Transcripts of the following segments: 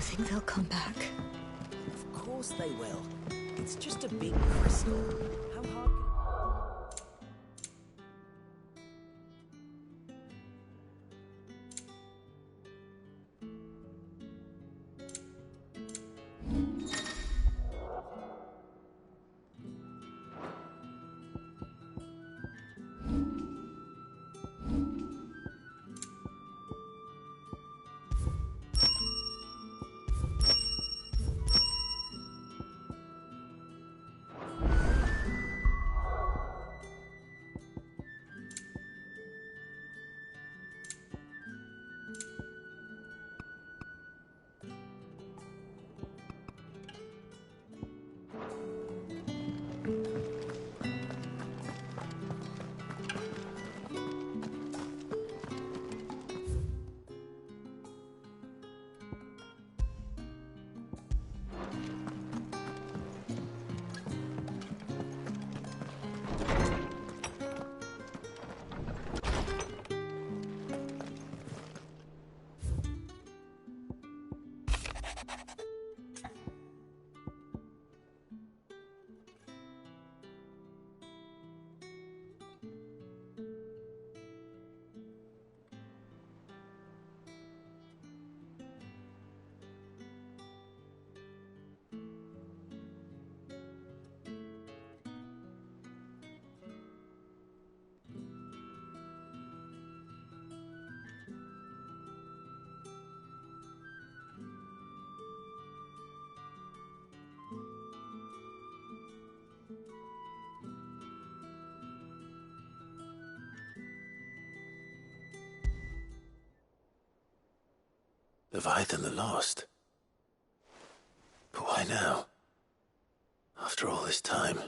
think they'll come back? Of course they will. It's just a big crystal. How hard can... Leviathan the Lost? But why now? After all this time?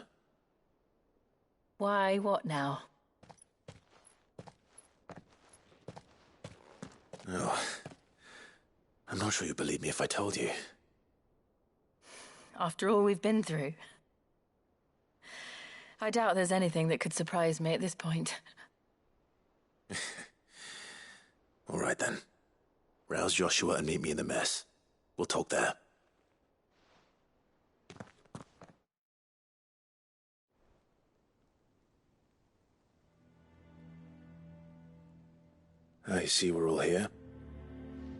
Why, what now? Oh, I'm not sure you'd believe me if I told you. After all we've been through. I doubt there's anything that could surprise me at this point. All right then. Rouse Joshua and meet me in the mess. We'll talk there. I see we're all here.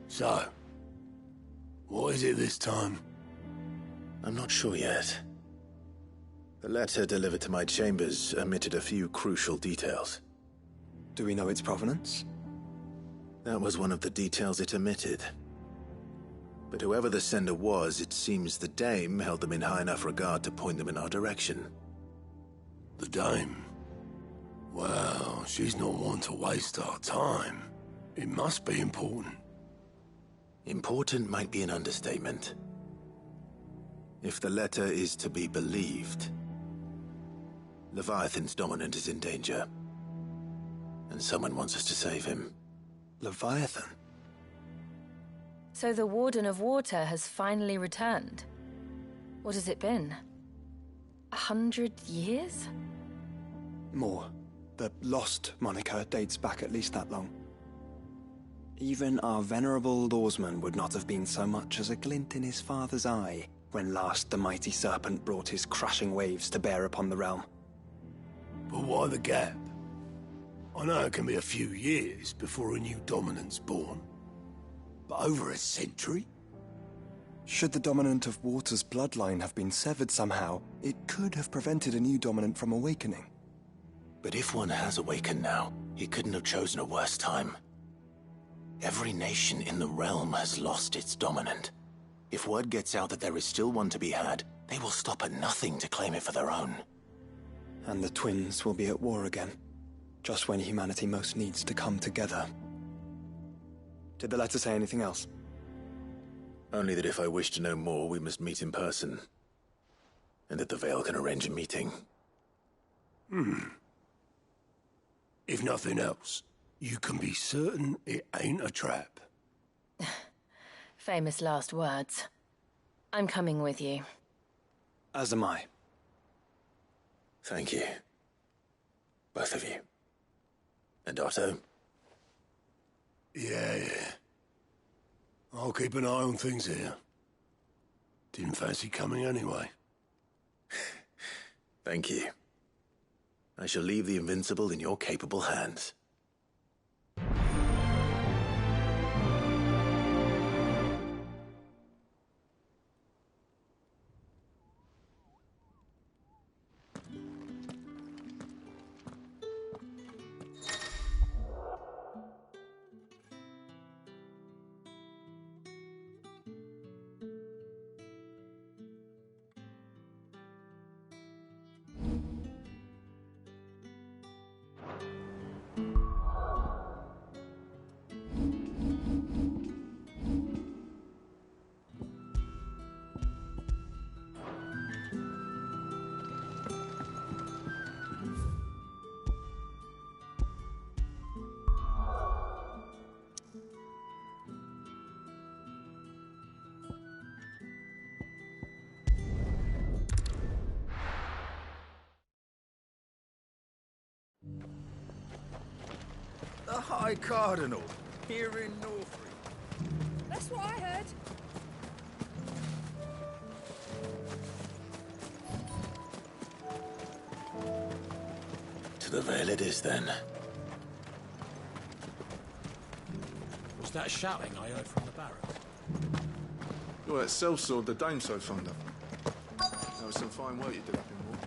So, what is it this time? I'm not sure yet. The letter delivered to my chambers omitted a few crucial details. Do we know its provenance? That was one of the details it omitted. But whoever the sender was, it seems the dame held them in high enough regard to point them in our direction. The dame? Well, she's not one to waste our time. It must be important. Important might be an understatement. If the letter is to be believed, Leviathan's dominant is in danger. And someone wants us to save him. Leviathan? So the Warden of Water has finally returned. What has it been? 100 years? More. The Lost moniker dates back at least that long. Even our venerable lawsman would not have been so much as a glint in his father's eye when last the mighty serpent brought his crashing waves to bear upon the realm. But why the gap? I know it can be a few years before a new dominant's born. But over a century? Should the dominant of Water's bloodline have been severed somehow, it could have prevented a new dominant from awakening. But if one has awakened now, he couldn't have chosen a worse time. Every nation in the realm has lost its dominant. If word gets out that there is still one to be had, they will stop at nothing to claim it for their own. And the twins will be at war again, just when humanity most needs to come together. Did the letter say anything else? Only that if I wish to know more, we must meet in person. And that the Veil can arrange a meeting. If nothing else, you can be certain it ain't a trap. Famous last words. I'm coming with you. As am I. Thank you. Both of you. And Otto? Yeah. I'll keep an eye on things here. Didn't fancy coming anyway. Thank you. I shall leave the Invincible in your capable hands. The High Cardinal, here in Northry. That's what I heard. To the Vale it is, then. Was that shouting I heard from the barracks? You're that sellsword the dame's so fond of. That was some fine work you did up in War.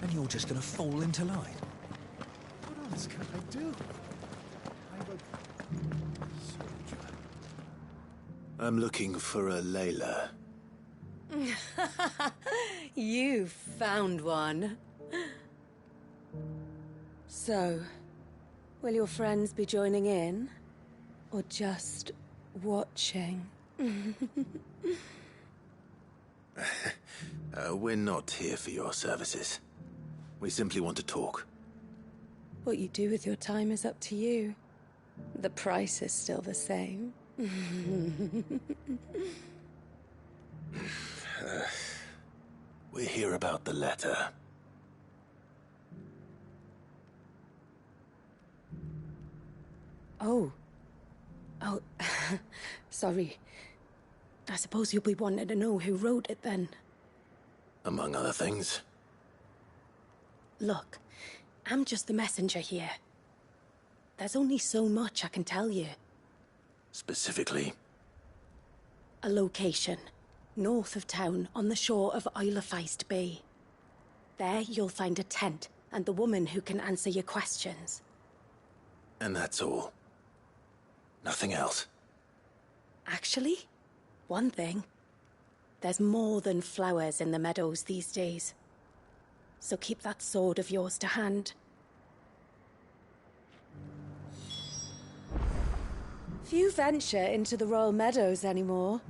And you're just gonna fall into line? What else can I do? I'm a soldier. I'm looking for a Layla. You found one. So, will your friends be joining in? Or just watching? We're not here for your services. We simply want to talk. What you do with your time is up to you. The price is still the same. We're here about the letter. Oh. Oh, sorry. I suppose you'll be wanting to know who wrote it then. Among other things. Look, I'm just the messenger here. There's only so much I can tell you. Specifically, A location, north of town, on the shore of Isle of Feist Bay. There you'll find a tent and the woman who can answer your questions. and that's all. Nothing else. Actually, one thing. There's more than flowers in the meadows these days. So keep that sword of yours to hand. Few venture into the Royal Meadows anymore,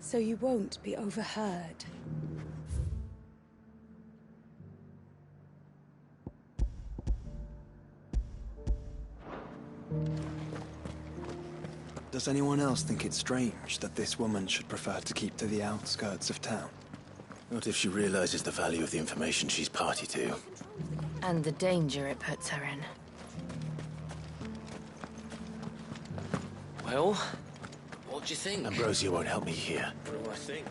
so you won't be overheard. Does anyone else think it's strange that this woman should prefer to keep to the outskirts of town? Not if she realizes the value of the information she's party to. And the danger it puts her in. Well, what do you think? Ambrosia won't help me here. What do I think?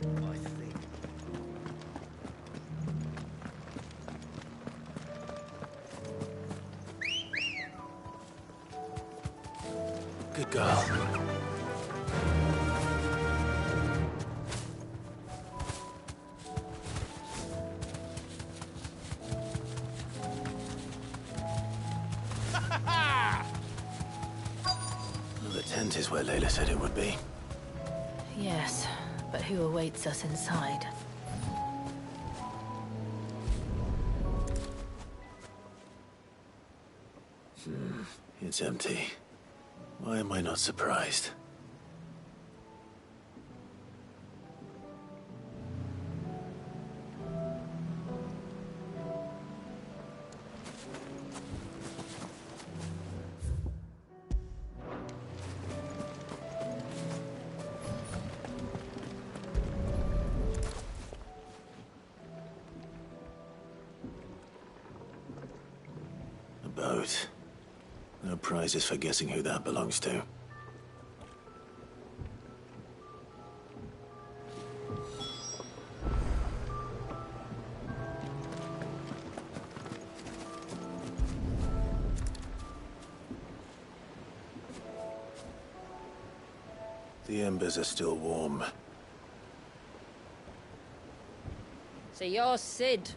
I think... Good girl. The tent is where Layla said it would be. Yes, but who awaits us inside? It's empty. Why am I not surprised? note. No prizes for guessing who that belongs to. The embers are still warm. So you're Sid.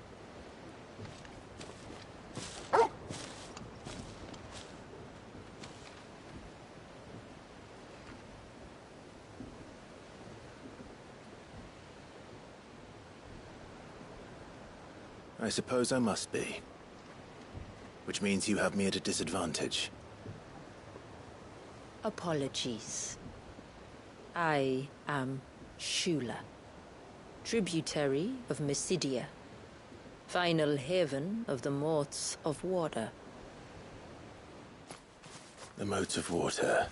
I suppose I must be. Which means you have me at a disadvantage. Apologies. I am Shula, tributary of Mysidia, final haven of the Motes of Water. The Motes of Water.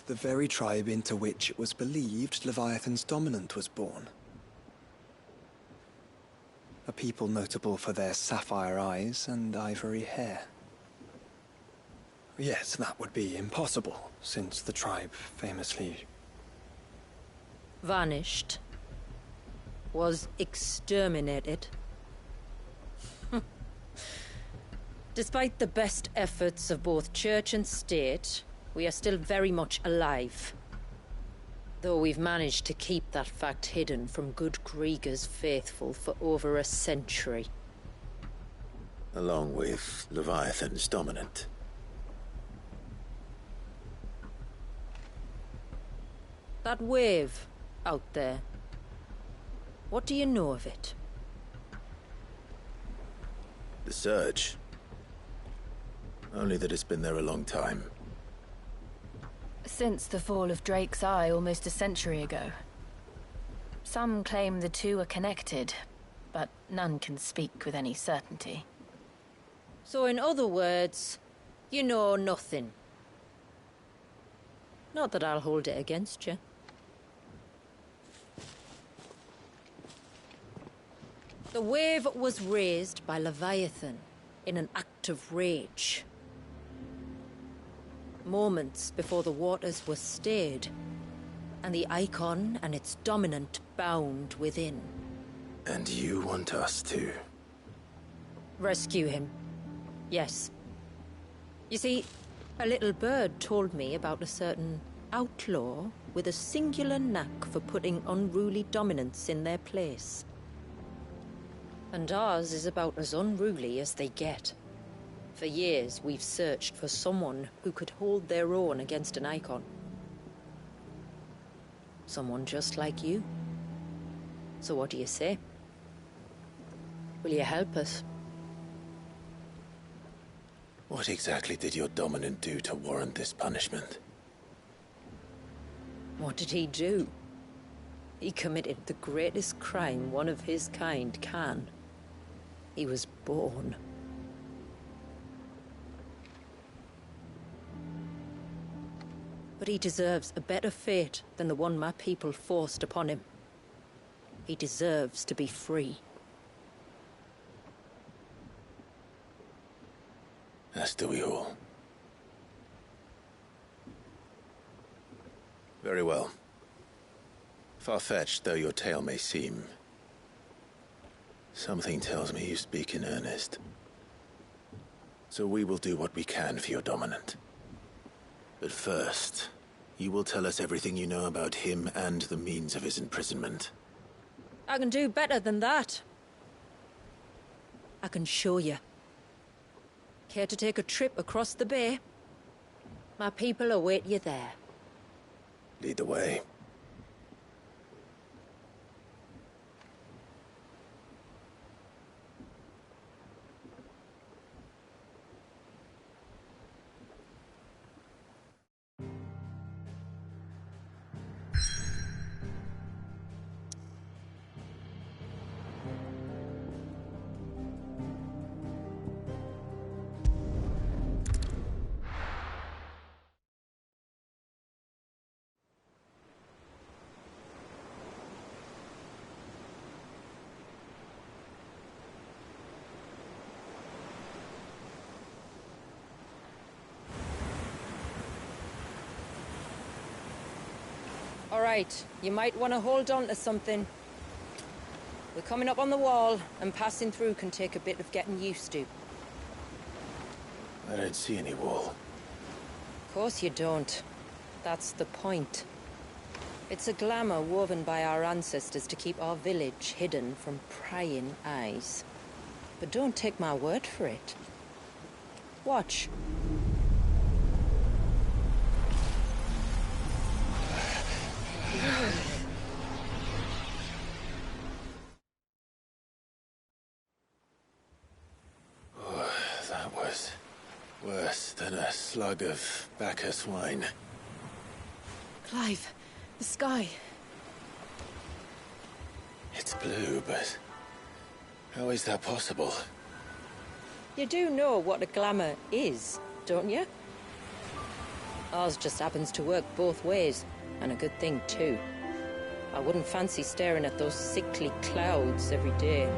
The very tribe into which it was believed Leviathan's dominant was born. A people notable for their sapphire eyes and ivory hair. Yes, that would be impossible, since the tribe famously... vanished. Was exterminated. Despite the best efforts of both church and state, we are still very much alive. Though we've managed to keep that fact hidden from good Grieger's faithful for over a century. Along with Leviathan's dominant. That wave out there. What do you know of it? The Surge. Only that it's been there a long time. Since the fall of Drake's Eye almost a century ago. Some claim the two are connected, but none can speak with any certainty. So in other words, you know nothing. Not that I'll hold it against you. The wave was raised by Leviathan in an act of rage. Moments before the waters were stayed, and the icon and its dominant bound within. And you want us to... rescue him. Yes. You see, a little bird told me about a certain outlaw with a singular knack for putting unruly dominants in their place. And ours is about as unruly as they get. For years, we've searched for someone who could hold their own against an icon. Someone just like you. So what do you say? Will you help us? What exactly did your dominant do to warrant this punishment? What did he do? He committed the greatest crime one of his kind can. He was born. But he deserves a better fate than the one my people forced upon him. He deserves to be free. As do we all. Very well. Far-fetched though your tale may seem, something tells me you speak in earnest. So we will do what we can for your dominant. But first, you will tell us everything you know about him and the means of his imprisonment. I can do better than that. I can show you. Care to take a trip across the bay? My people await you there. Lead the way. All right, you might want to hold on to something. We're coming up on the wall, and passing through can take a bit of getting used to. I don't see any wall. Of course you don't. That's the point. It's a glamour woven by our ancestors to keep our village hidden from prying eyes. But don't take my word for it. Watch. Oh, that was worse than a slug of Bacchus wine. Clive, the sky. It's blue, but how is that possible? You do know what a glamour is, don't you? Ours just happens to work both ways, and a good thing too. I wouldn't fancy staring at those sickly clouds every day.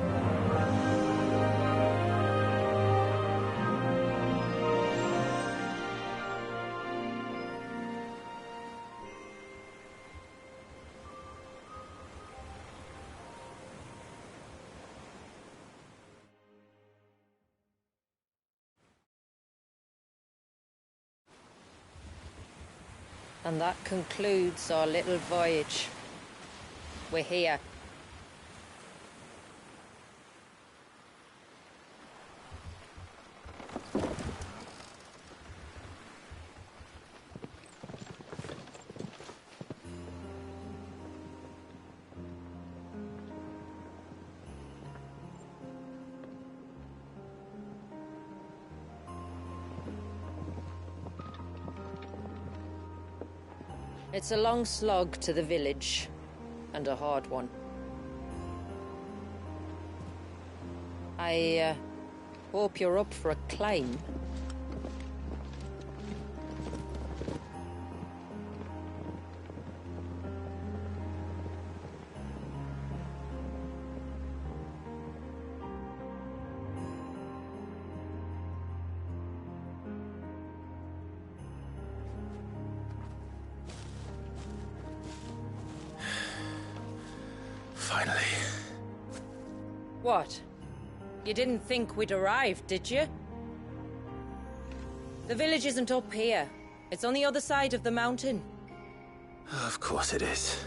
And that concludes our little voyage. We're here. It's a long slog to the village, and a hard one. I hope you're up for a climb. Finally. What? You didn't think we'd arrived, did you? The village isn't up here. It's on the other side of the mountain. Of course it is.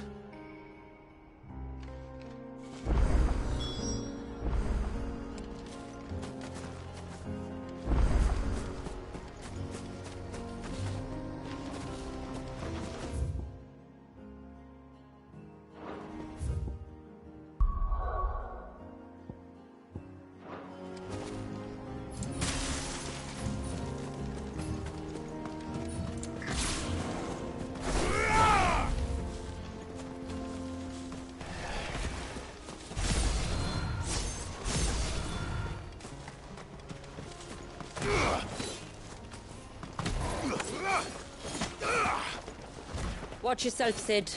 Watch yourself, Sid.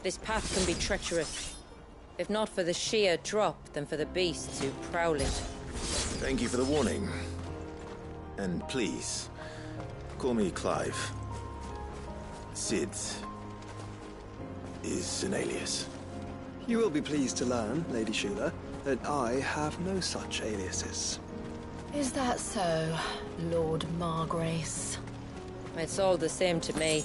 This path can be treacherous. If not for the sheer drop, then for the beasts who prowl it. Thank you for the warning. And please, call me Clive. Sid is an alias. You will be pleased to learn, Lady Shula, that I have no such aliases. Is that so, Lord Margrace? It's all the same to me.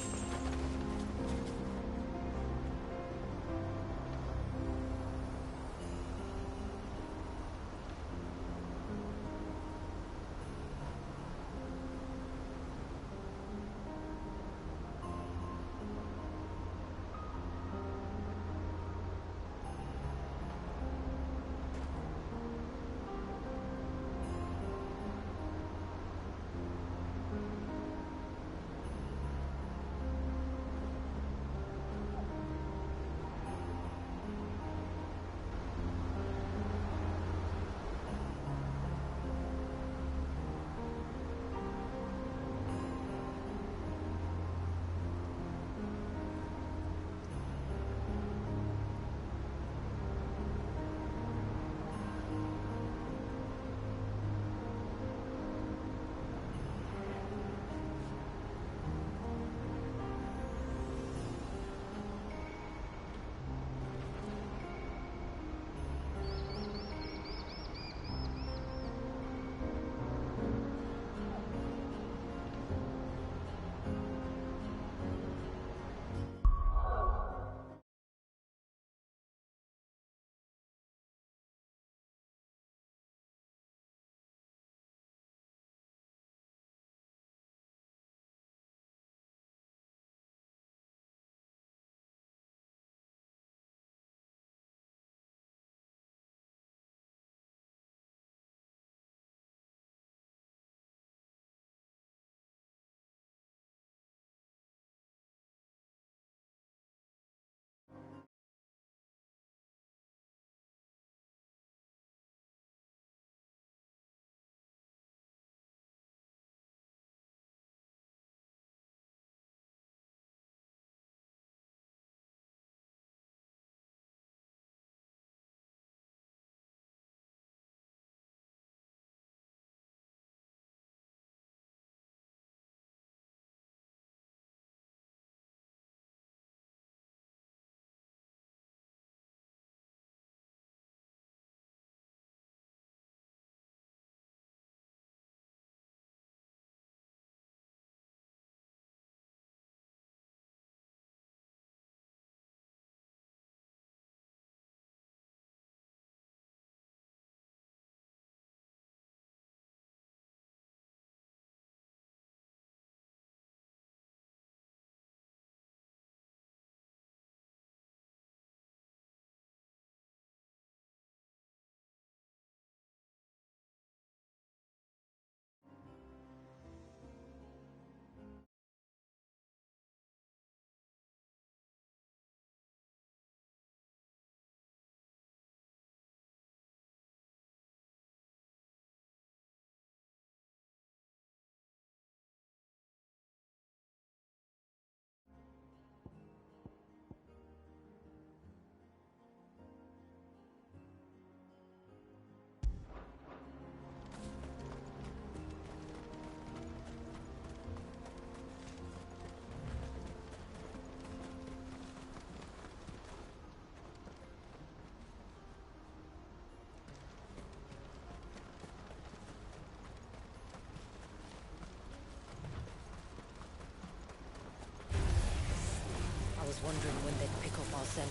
wondering when they'd pick up our scent.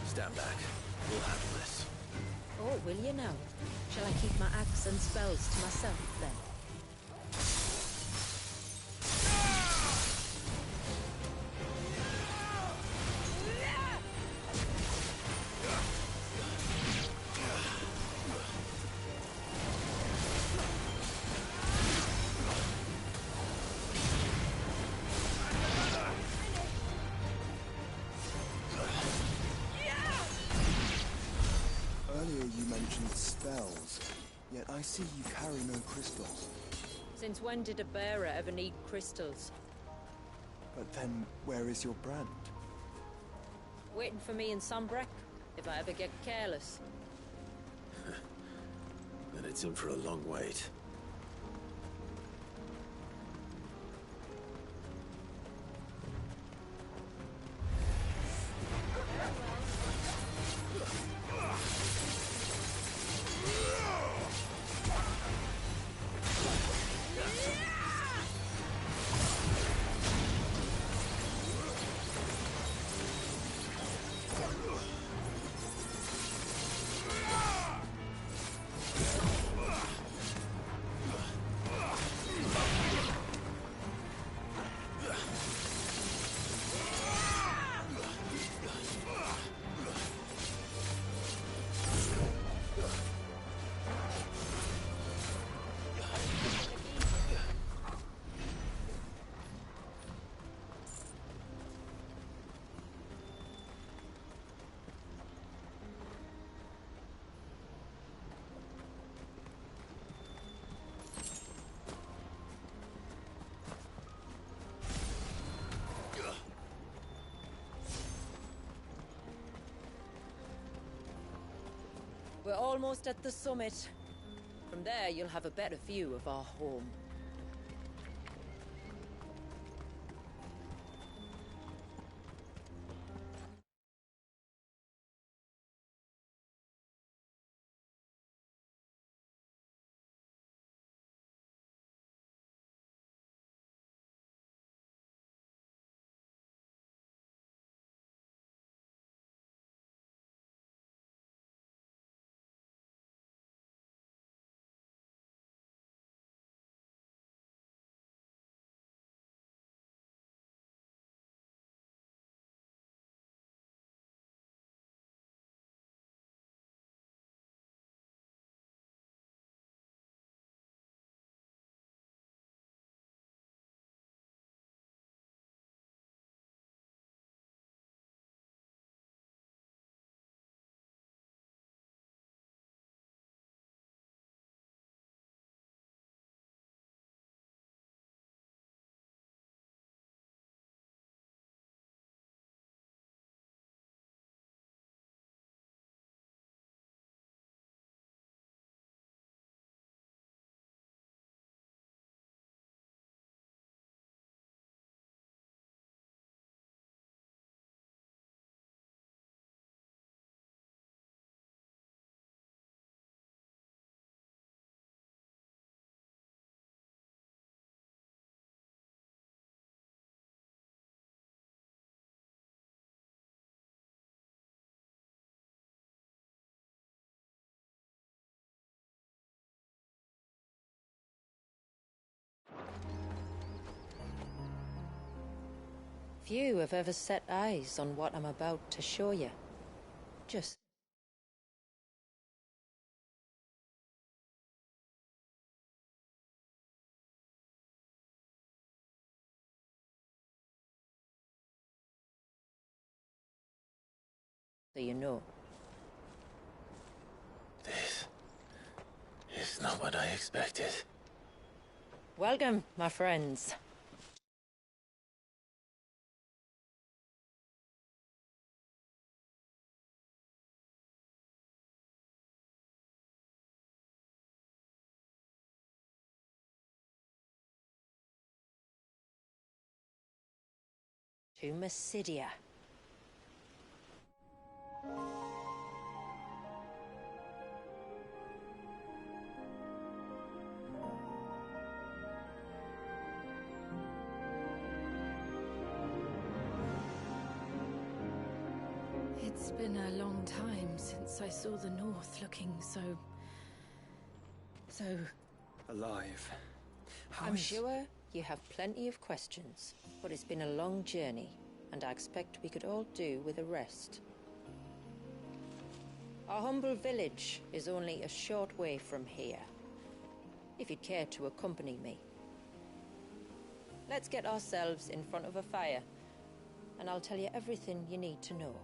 Stand back. We'll handle this. Oh, will you now? Shall I keep my axe and spells to myself, then? Earlier you mentioned spells, yet I see you carry no crystals. Since when did a bearer ever need crystals? But then, where is your brand? Waiting for me in Sunbreck, if I ever get careless. Then it's in for a long wait. We're almost at the summit. From there, you'll have a better view of our home. Few have ever set eyes on what I'm about to show you. Just so you know. This is not what I expected. Welcome, my friends. To Mysidia. It's been a long time since I saw the North looking so alive. I'm sure you have plenty of questions, but it's been a long journey, and I expect we could all do with a rest. Our humble village is only a short way from here, if you'd care to accompany me. Let's get ourselves in front of a fire, and I'll tell you everything you need to know.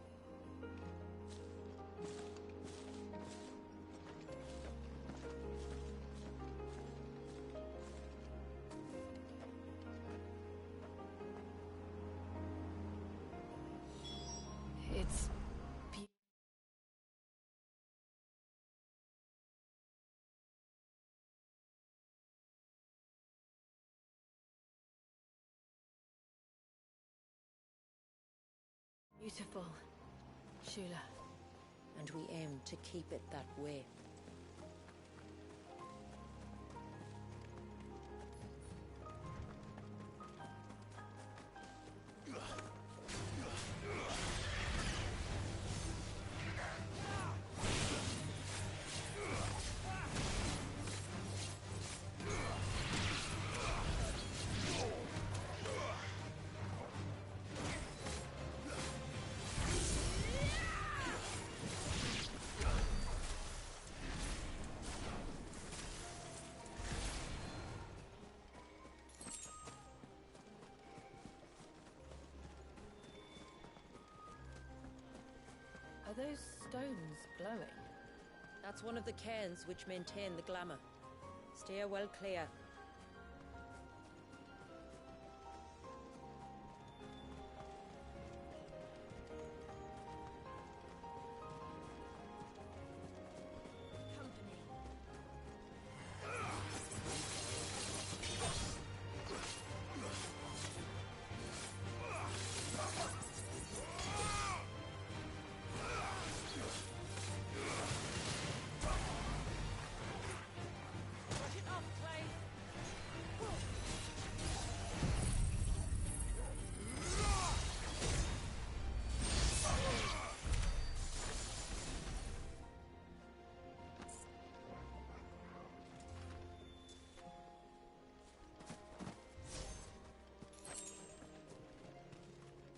It's beautiful, Shula. And we aim to keep it that way. Are those stones glowing? That's one of the cairns which maintain the glamour. Steer well clear.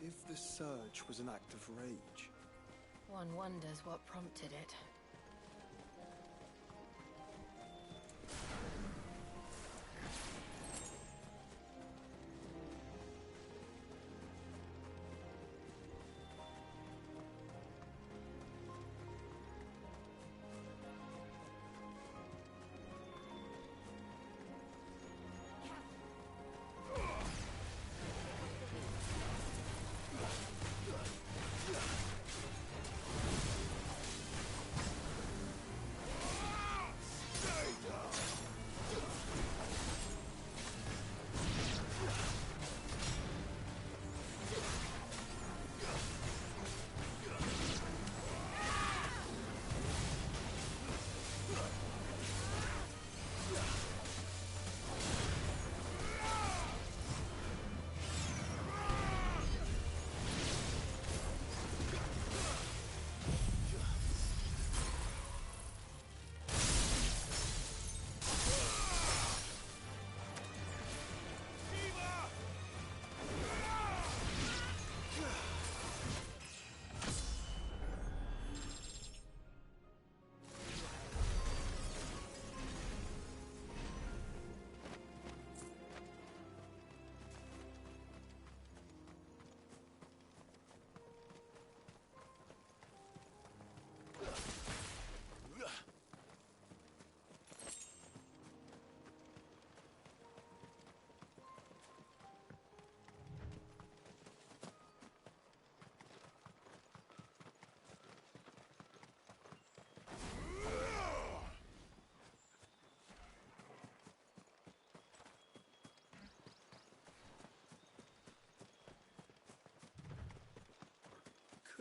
If the surge was an act of rage, One wonders what prompted it.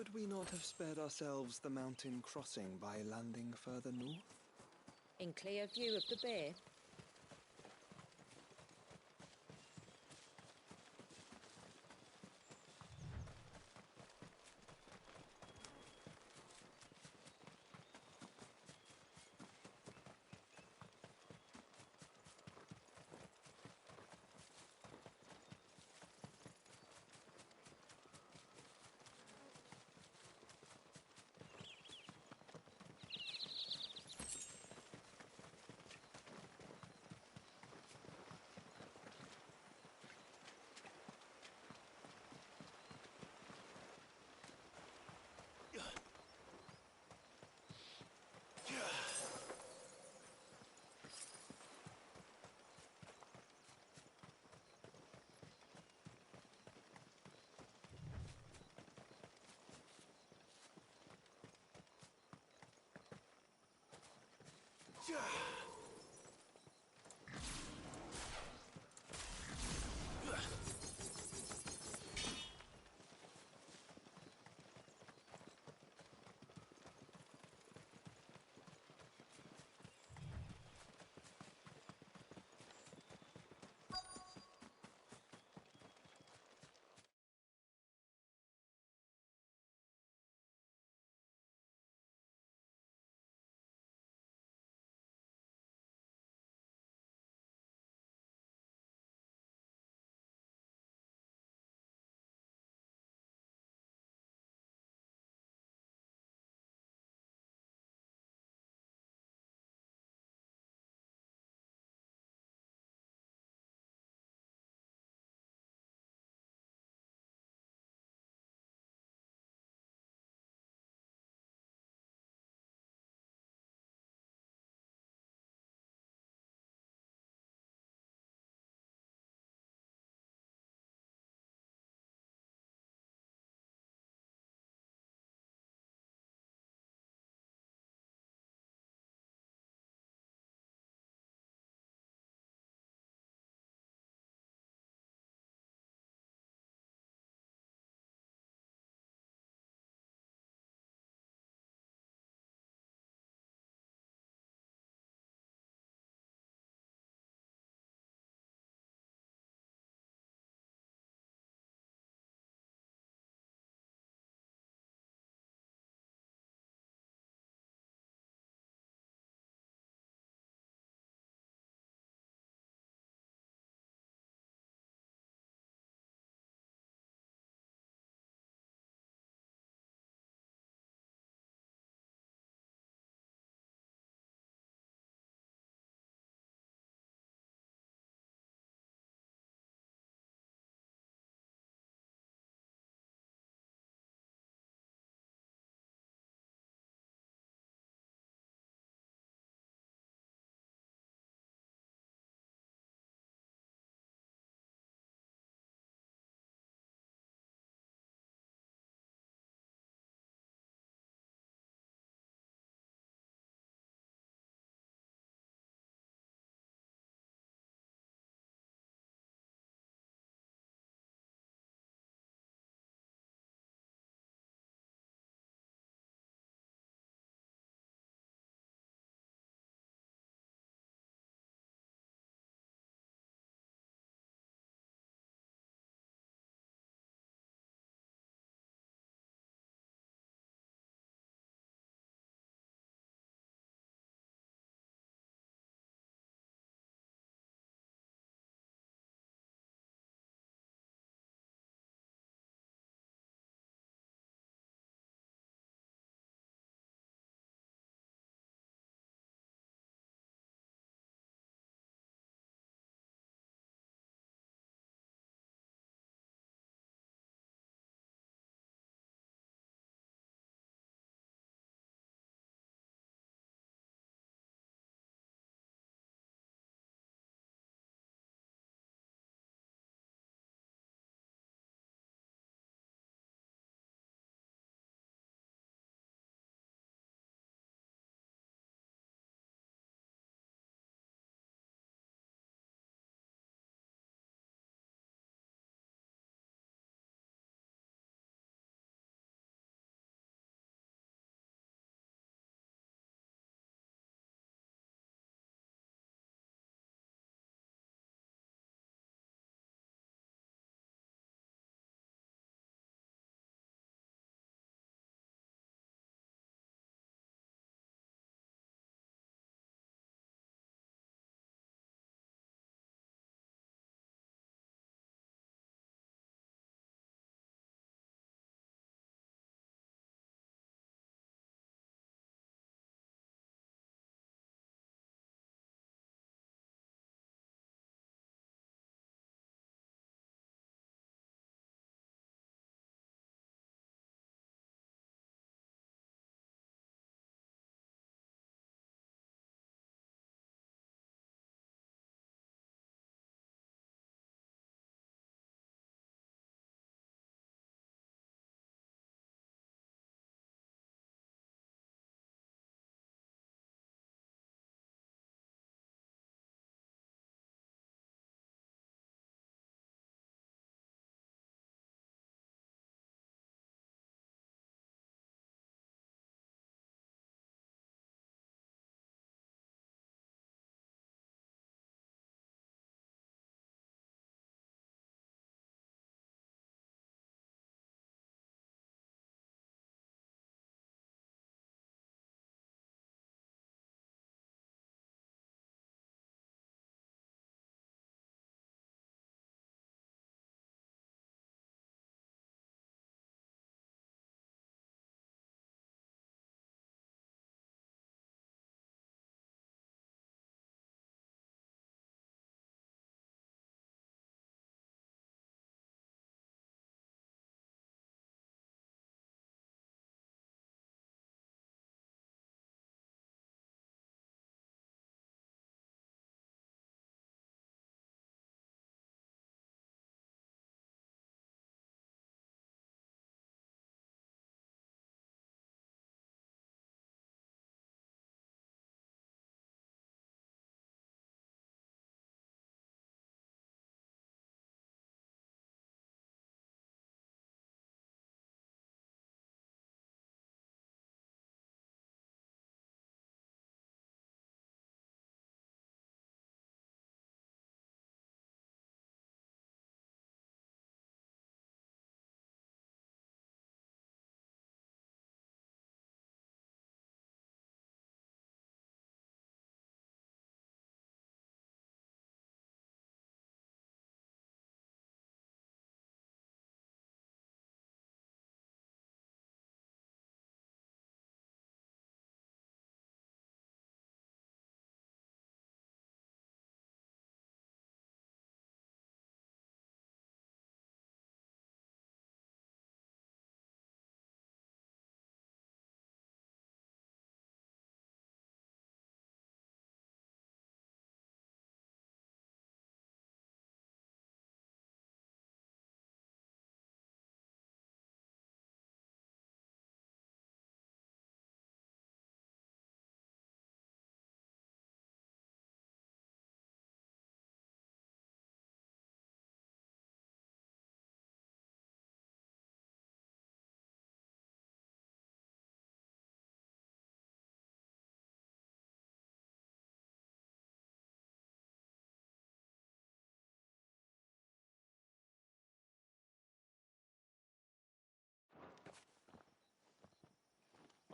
could we not have spared ourselves the mountain crossing by landing further north? In clear view of the bay,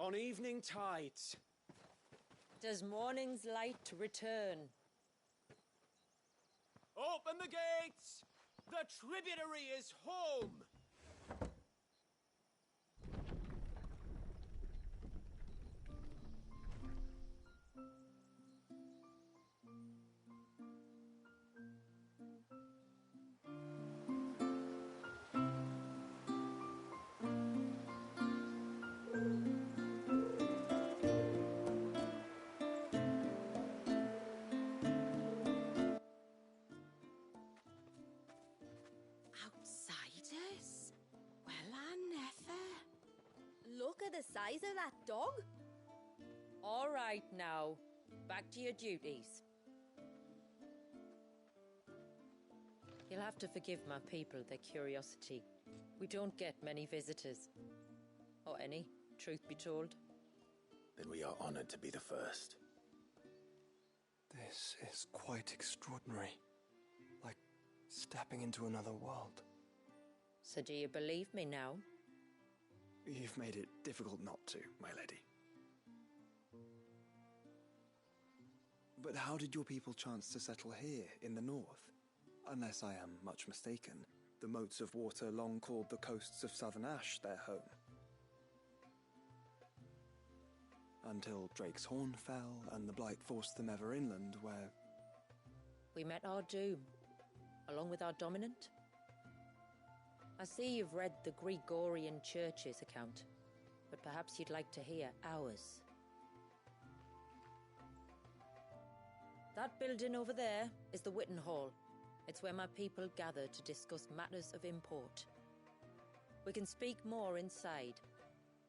On evening tides. Does morning's light return? Open the gates! The tributary is home! Outsiders? Well, I never. Look at the size of that dog. All right now, back to your duties. You'll have to forgive my people their curiosity. We don't get many visitors. Or any, truth be told. Then we are honored to be the first. This is quite extraordinary. Like stepping into another world. So do you believe me now? You've made it difficult not to, my lady. But how did your people chance to settle here in the north? Unless I am much mistaken, the moats of water long called the coasts of southern Ash their home. Until Drake's Horn fell and the Blight forced them ever inland, where... We met our doom, along with our dominant. I see you've read the Gregorian Church's account, but perhaps you'd like to hear ours. That building over there is the Witten Hall. It's where my people gather to discuss matters of import. We can speak more inside,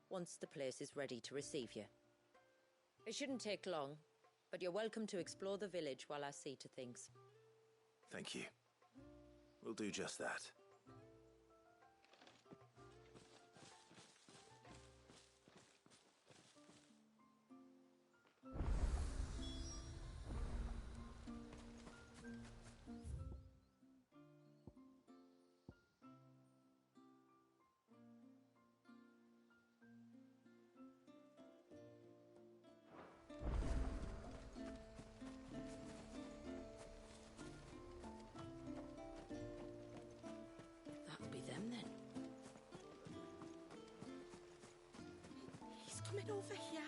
once the place is ready to receive you. It shouldn't take long, but you're welcome to explore the village while I see to things. Thank you. We'll do just that. That'll be them then. He's coming over here.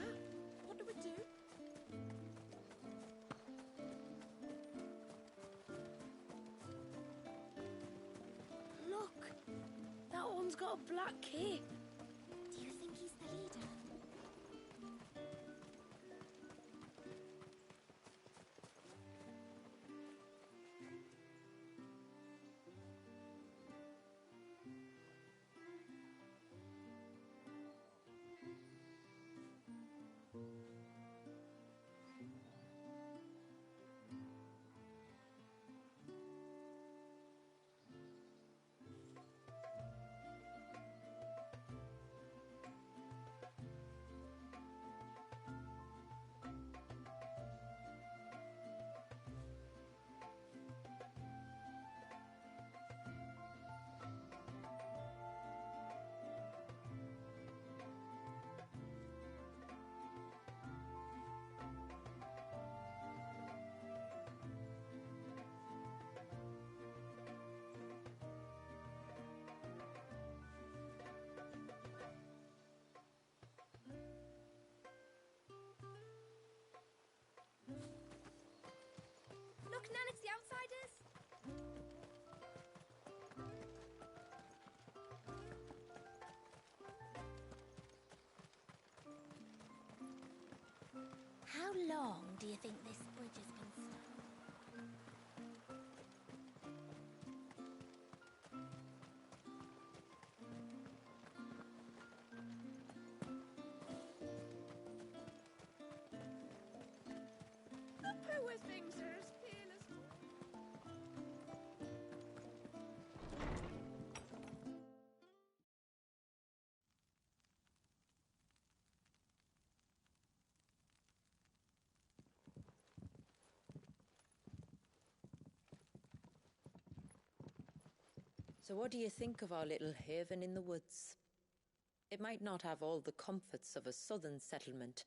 What do we do? Look! That one's got a black cape. Do you think he's the leader? Look, Nan, it's the outsiders. How long do you think this bridge has been stuck? The poor things are as pale as... So what do you think of our little haven in the woods? It might not have all the comforts of a southern settlement.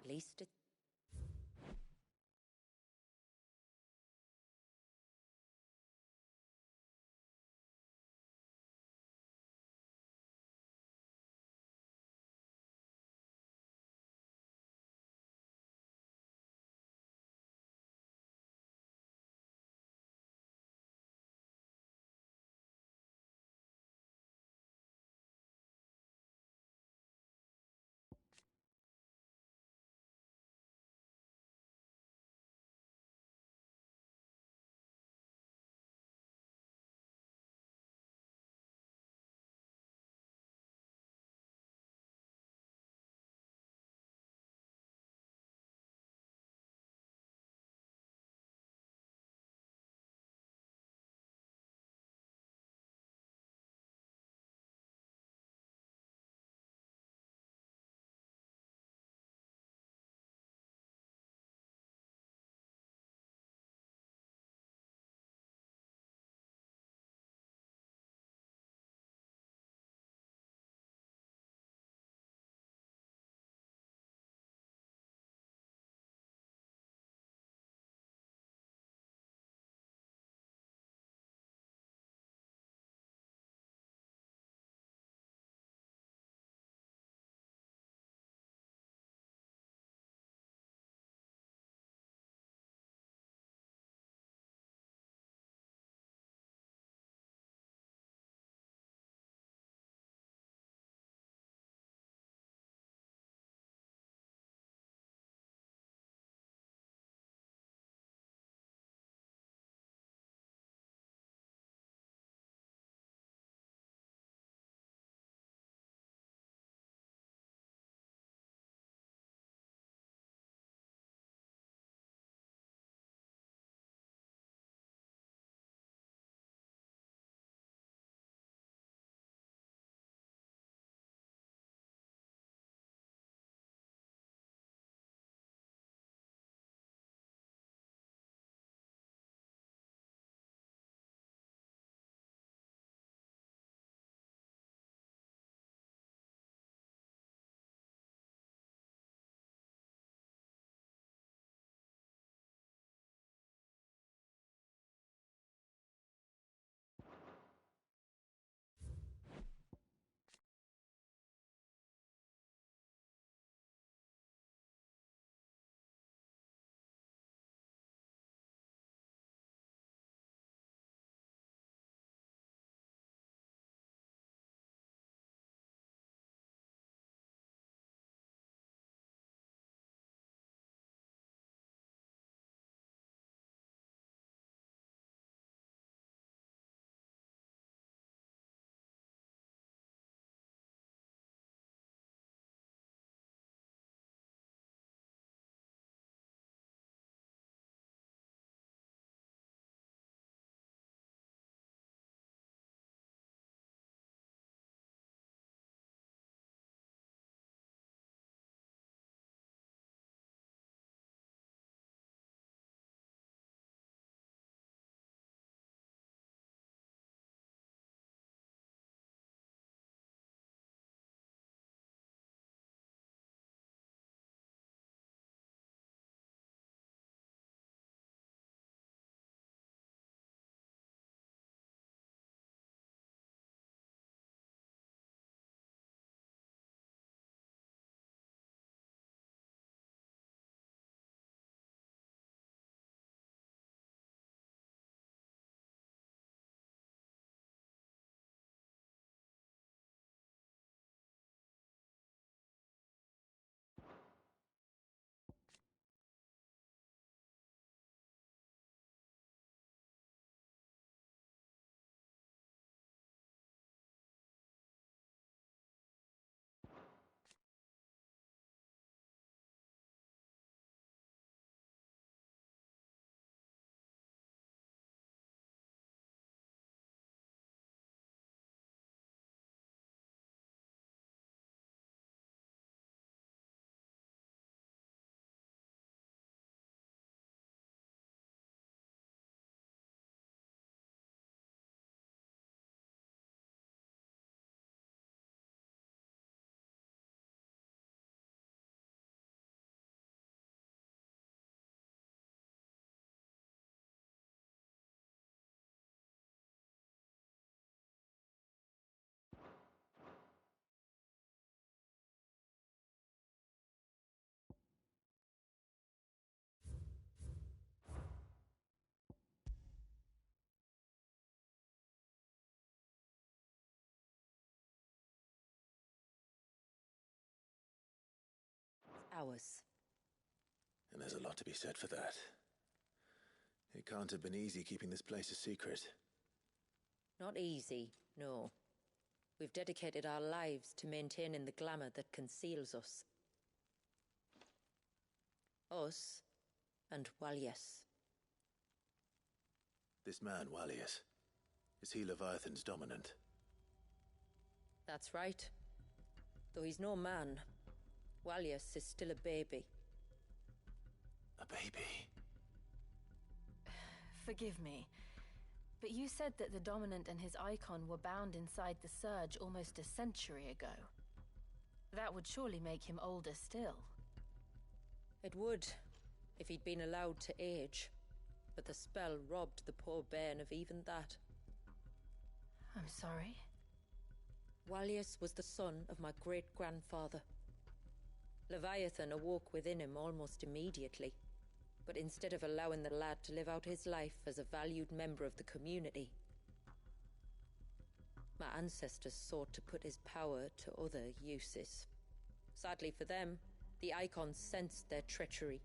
At least it Ours. And there's a lot to be said for that. It can't have been easy keeping this place a secret. Not easy, no. We've dedicated our lives to maintaining the glamour that conceals us. Us and Walyas. This man, Walyas, is he Leviathan's dominant? That's right. Though he's no man, Walyas is still a baby. A baby? Forgive me, but you said that the Dominant and his icon were bound inside the Surge almost a century ago. That would surely make him older still. It would, if he'd been allowed to age. But the spell robbed the poor bairn of even that. I'm sorry. Walyas was the son of my great-grandfather. Leviathan awoke within him almost immediately. But instead of allowing the lad to live out his life as a valued member of the community, my ancestors sought to put his power to other uses. Sadly for them, the Icons sensed their treachery.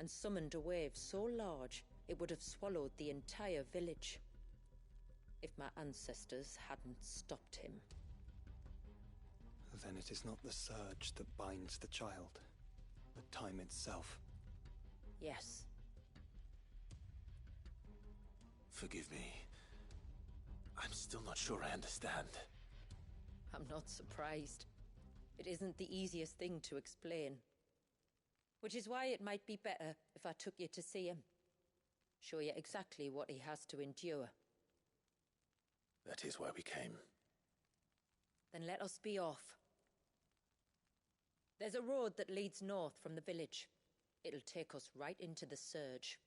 and summoned a wave so large it would have swallowed the entire village. If my ancestors hadn't stopped him. Then it is not the surge that binds the child, but time itself. Yes. Forgive me. I'm still not sure I understand. I'm not surprised. It isn't the easiest thing to explain. Which is why it might be better if I took you to see him. Show you exactly what he has to endure. That is why we came. Then let us be off. There's a road that leads north from the village. It'll take us right into the surge.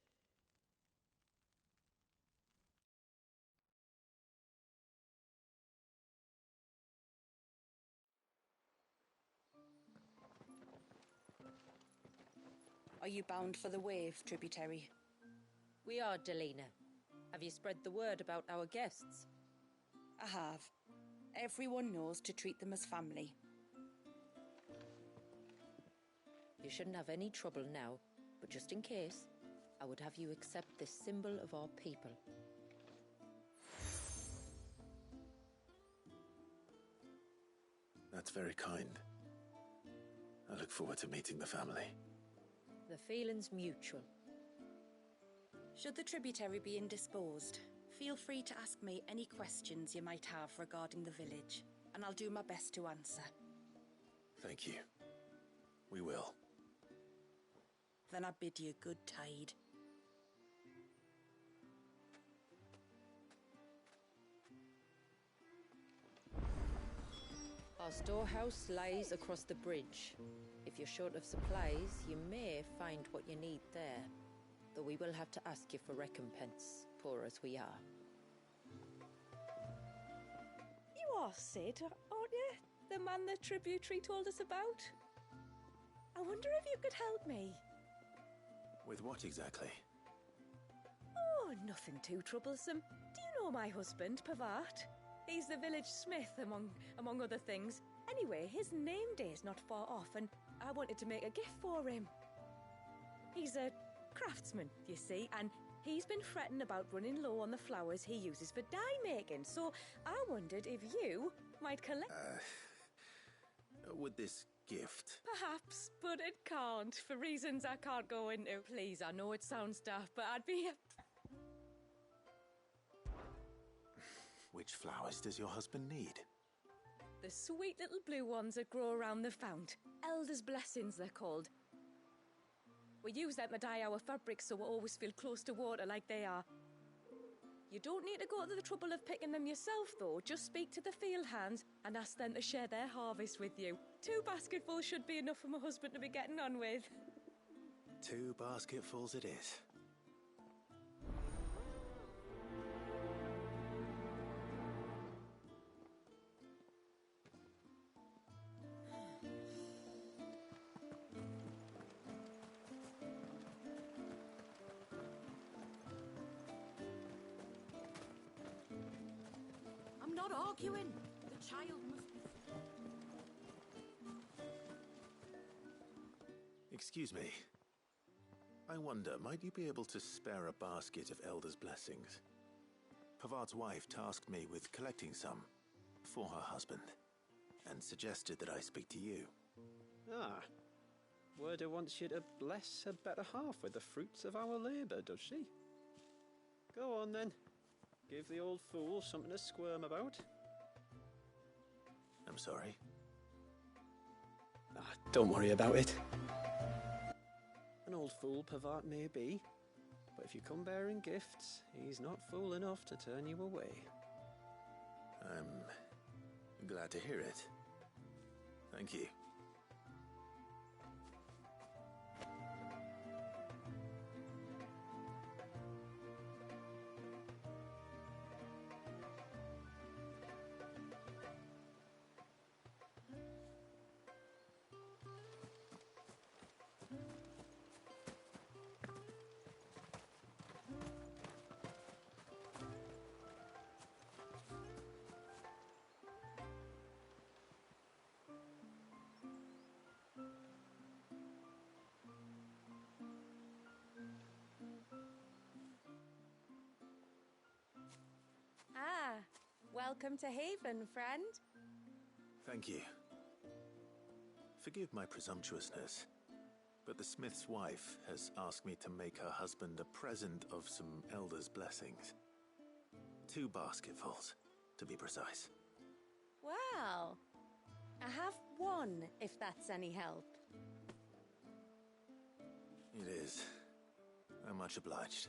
Are you bound for the wave, tributary? We are, Delina. Have you spread the word about our guests? I have. Everyone knows to treat them as family. You shouldn't have any trouble now, but just in case, I would have you accept this symbol of our people. That's very kind. I look forward to meeting the family. The feeling's mutual. Should the tributary be indisposed, feel free to ask me any questions you might have regarding the village, and I'll do my best to answer. Thank you. We will. Then I bid you good tide. Our storehouse lies across the bridge. If you're short of supplies, you may find what you need there. Though we will have to ask you for recompense, poor as we are. You are Sid, aren't you? The man the tributary told us about? I wonder if you could help me. With what exactly? Oh, nothing too troublesome. Do you know my husband, Pavat? He's the village smith, among other things. Anyway, his name day's not far off, and I wanted to make a gift for him. He's a craftsman, you see, and he's been fretting about running low on the flowers he uses for dye making, so I wondered if you might collect... Would this gift... Perhaps, but it can't, for reasons I can't go into. Please, I know it sounds daft, but I'd be... Which flowers does your husband need? The sweet little blue ones that grow around the fount. Elder's blessings, they're called. We use them to dye our fabrics so we always feel close to water like they are. You don't need to go to the trouble of picking them yourself, though. Just speak to the field hands and ask them to share their harvest with you. 2 basketfuls should be enough for my husband to be getting on with. 2 basketfuls it is. I'm not arguing. The child must be... Excuse me. I wonder, might you be able to spare a basket of Elder's blessings? Pavart's wife tasked me with collecting some for her husband, and suggested that I speak to you. Ah. Werda wants you to bless her better half with the fruits of our labour, does she? Go on then. Give the old fool something to squirm about. I'm sorry. Ah, don't worry about it. An old fool Pavart may be, but if you come bearing gifts, he's not fool enough to turn you away. I'm glad to hear it. Thank you. Welcome to Haven, friend. Thank you. Forgive my presumptuousness, but the smith's wife has asked me to make her husband a present of some elder's blessings. 2 basketfuls, to be precise. Well, I have one, if that's any help. It is. I'm much obliged.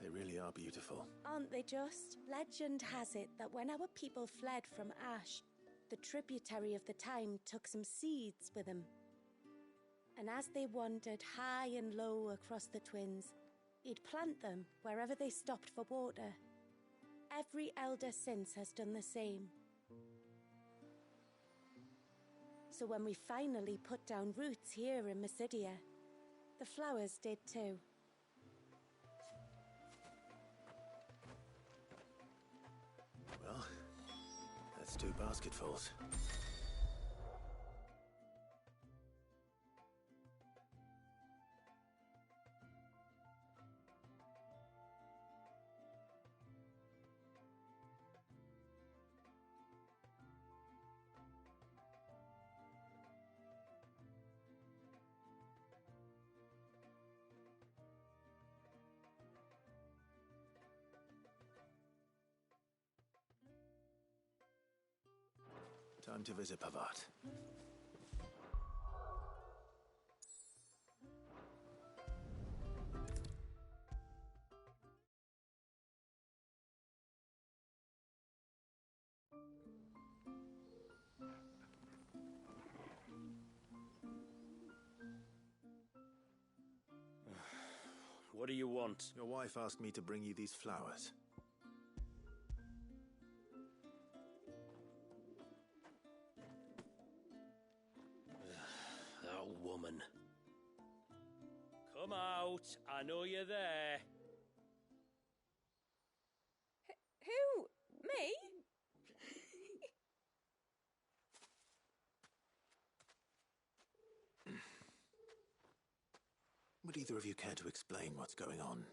They really are beautiful. Aren't they just? Legend has it that when our people fled from Ash, the tributary of the Time took some seeds with them. And as they wandered high and low across the Twins, he'd plant them wherever they stopped for water. Every elder since has done the same. So when we finally put down roots here in Mysidia, the flowers did too. Well, that's 2 basketfuls. Time to visit Pavat. What do you want? Your wife asked me to bring you these flowers. That woman. Come out. I know you're there. Who? Me? Would either of you care to explain what's going on?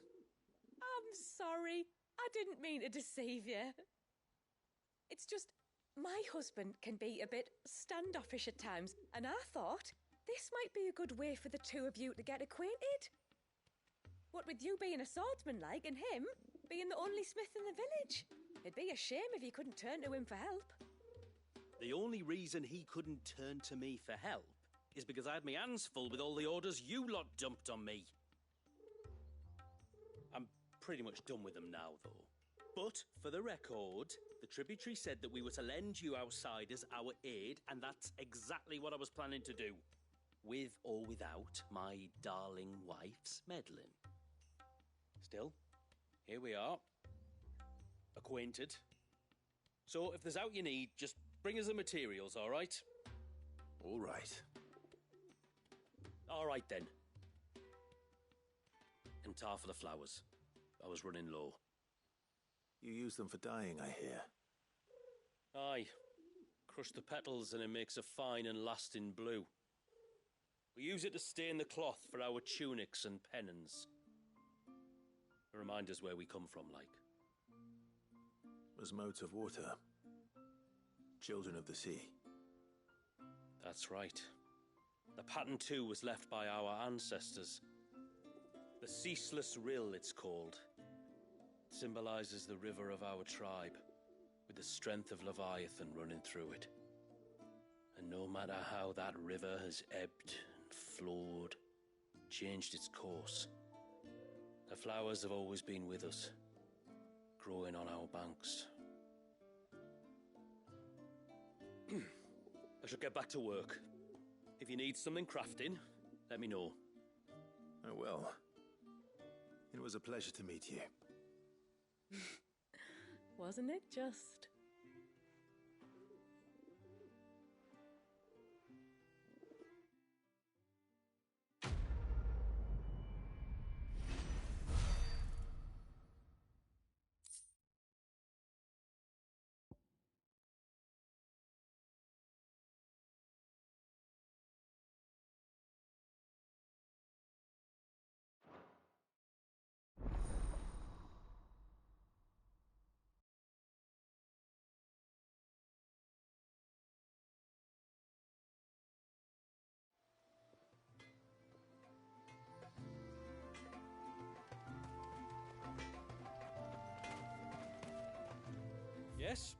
I'm sorry. I didn't mean to deceive you. It's just, my husband can be a bit standoffish at times, and I thought this might be a good way for the 2 of you to get acquainted. What with you being a swordsman like, and him being the only smith in the village. It'd be a shame if you couldn't turn to him for help. The only reason he couldn't turn to me for help is because I had my hands full with all the orders you lot dumped on me. I'm pretty much done with them now, though. But, for the record, the tributary said that we were to lend you outsiders our aid, and that's exactly what I was planning to do. With or without my darling wife's meddling. Still, here we are. Acquainted. So, if there's out you need, just bring us the materials, all right? All right. All right, then. And tar for the flowers. I was running low. You use them for dyeing, I hear. Aye. Crush the petals and it makes a fine and lasting blue. We use it to stain the cloth for our tunics and pennons. To remind us where we come from, like. As modes of water. Children of the sea. That's right. The pattern too was left by our ancestors. The Ceaseless Rill, it's called. It symbolizes the river of our tribe, with the strength of Leviathan running through it. And no matter how that river has ebbed and flowed, changed its course, the flowers have always been with us, growing on our banks. I should get back to work. If you need something crafting, let me know. I will. It was a pleasure to meet you. Wasn't it just? Yes?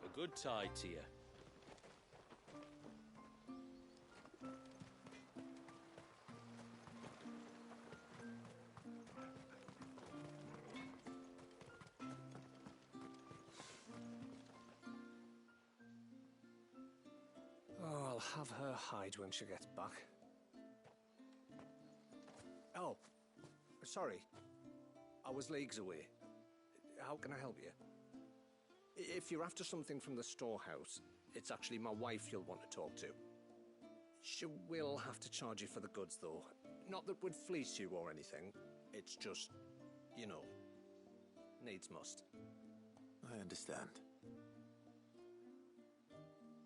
A good tide to you. Oh, I'll have her hide when she gets back. Oh, sorry. I was leagues away. How can I help you? If you're after something from the storehouse, it's actually my wife you'll want to talk to. She will have to charge you for the goods, though. Not that would fleece you or anything. It's just, you know, needs must. I understand.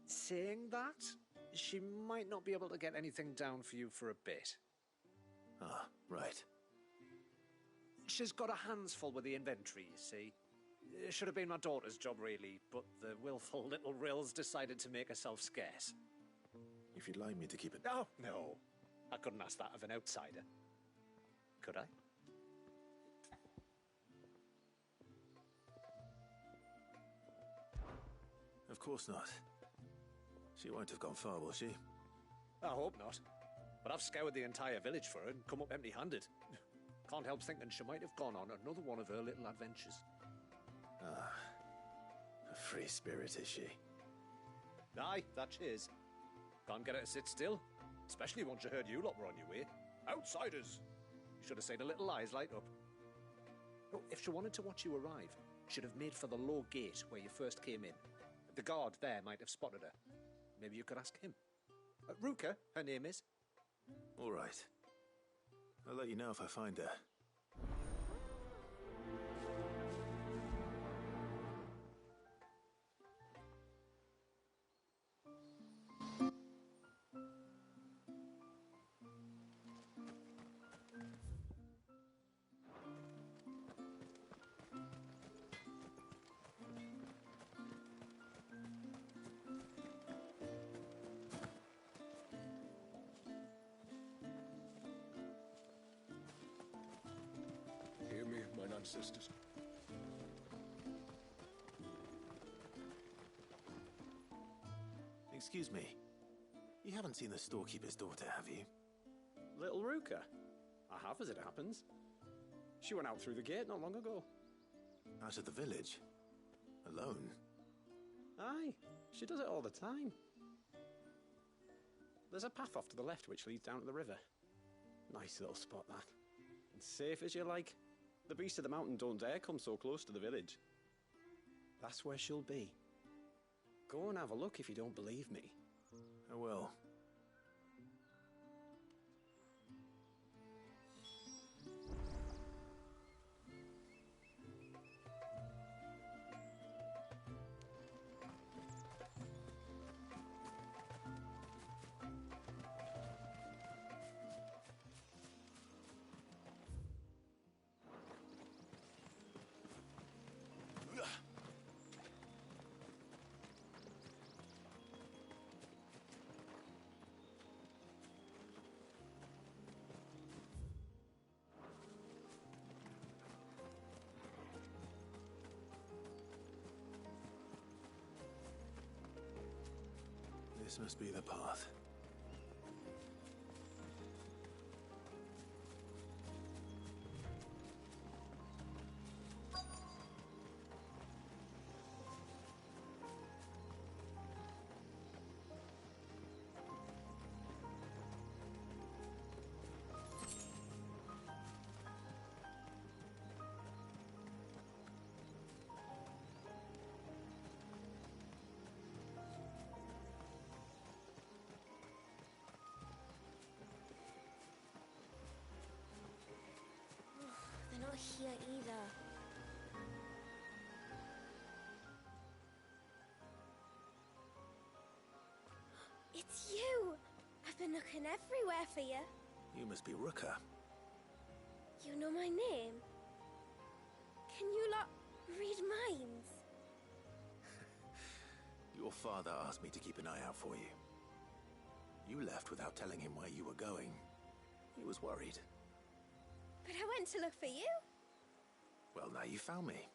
Saying that, she might not be able to get anything down for you for a bit. Ah, right. She's got her hands full with the inventory, you see. It should have been my daughter's job, really, but the willful little rills decided to make herself scarce. If you'd like me to keep it... Oh, no. I couldn't ask that of an outsider. Could I? Of course not. She won't have gone far, will she? I hope not. But I've scoured the entire village for her and come up empty-handed. Can't help thinking she might have gone on another one of her little adventures. Ah, a free spirit, is she? Aye, that she is. Can't get her to sit still, especially once you heard you lot were on your way. Outsiders! You should have seen her little eyes light up. Oh, if she wanted to watch you arrive, she'd have made for the low gate where you first came in. The guard there might have spotted her. Maybe you could ask him. Ruka, her name is. All right. I'll let you know if I find her. Hear me, mine ancestors. Excuse me. You haven't seen the storekeeper's daughter, have you? Little Ruka? I have, as it happens. She went out through the gate not long ago. Out of the village? Alone? Aye, she does it all the time. There's a path off to the left which leads down to the river. Nice little spot, that. And safe as you like. The beasts of the mountain don't dare come so close to the village. That's where she'll be. Go and have a look if you don't believe me. I will. This must be the path. They're not here either. It's you! I've been looking everywhere for you. You must be Ruka. You know my name? Can you lot read minds? Your father asked me to keep an eye out for you. You left without telling him where you were going. He was worried. But I went to look for you. Well, now you found me.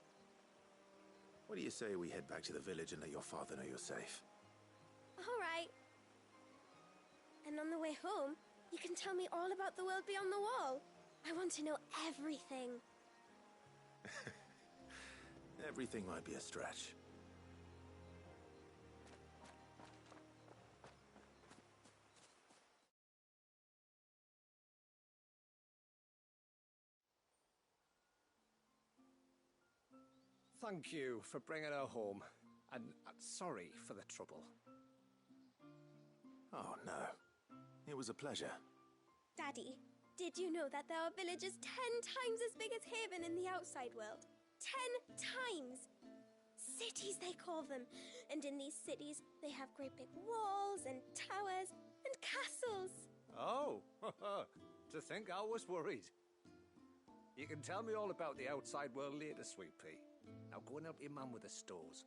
What do you say we head back to the village and let your father know you're safe? All right. And on the way home, you can tell me all about the world beyond the wall. I want to know everything. Everything might be a stretch. Thank you for bringing her home. And sorry for the trouble. Oh, no. It was a pleasure. Daddy, did you know that there are villages 10 times as big as Haven in the outside world? 10 times! Cities, they call them. And in these cities, they have great big walls and towers and castles. Oh, to think I was worried. You can tell me all about the outside world later, Sweet Pea. Now go and help your mum with the stores.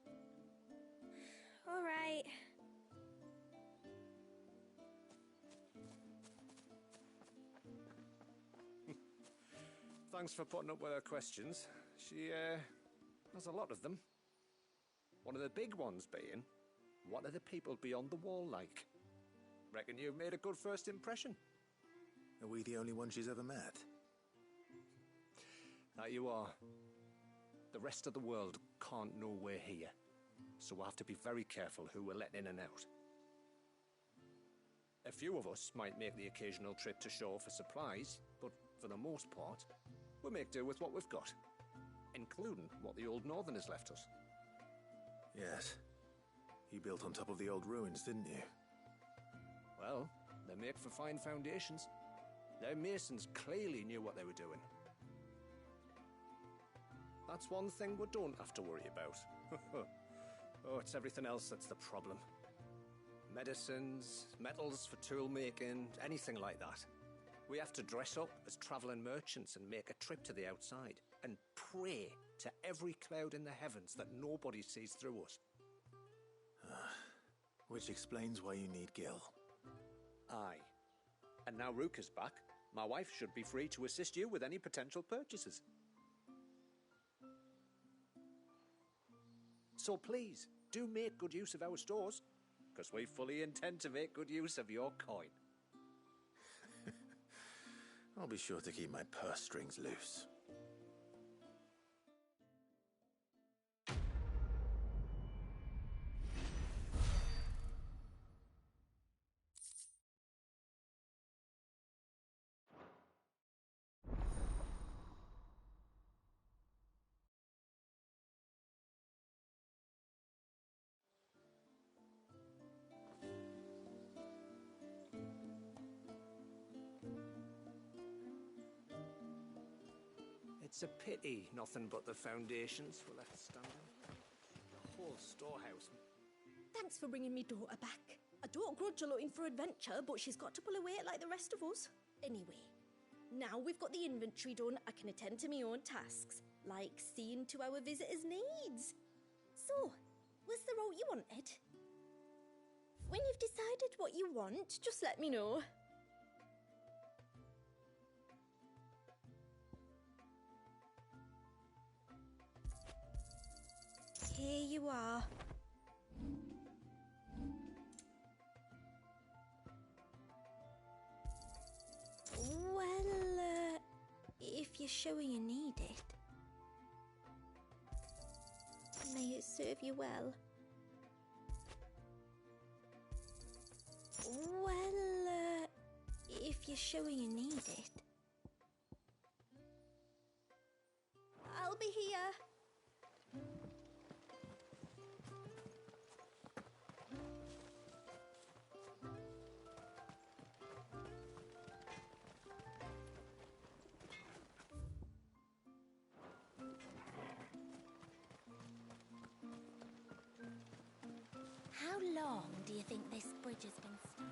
All right. Thanks for putting up with her questions. She has a lot of them. One of the big ones being, what are the people beyond the wall like? Reckon you've made a good first impression. Are we the only ones she's ever met? That you are. The rest of the world can't know we're here, so we'll have to be very careful who we're letting in and out. A few of us might make the occasional trip to shore for supplies, but for the most part, we'll make do with what we've got, including what the old Northerners left us. Yes. You built on top of the old ruins, didn't you? Well, they make for fine foundations. Their masons clearly knew what they were doing. That's one thing we don't have to worry about. Oh, it's everything else that's the problem. Medicines, metals for tool making, anything like that. We have to dress up as travelling merchants and make a trip to the outside and pray to every cloud in the heavens that nobody sees through us. Which explains why you need Gil. Aye. And now Ruka's back, my wife should be free to assist you with any potential purchases. So please, do make good use of our stores, because we fully intend to make good use of your coin. I'll be sure to keep my purse strings loose. It's a pity nothing but the foundations were left standing. The whole storehouse. Thanks for bringing me daughter back. I don't grudge her looking for adventure, but she's got to pull her weight like the rest of us. Anyway, now we've got the inventory done, I can attend to my own tasks, like seeing to our visitors' needs. So, what's the route you wanted? When you've decided what you want, just let me know. Here you are. Well, if you're sure you need it. May it serve you well. Well, if you're sure you need it. I'll be here. How long do you think this bridge has been stuck?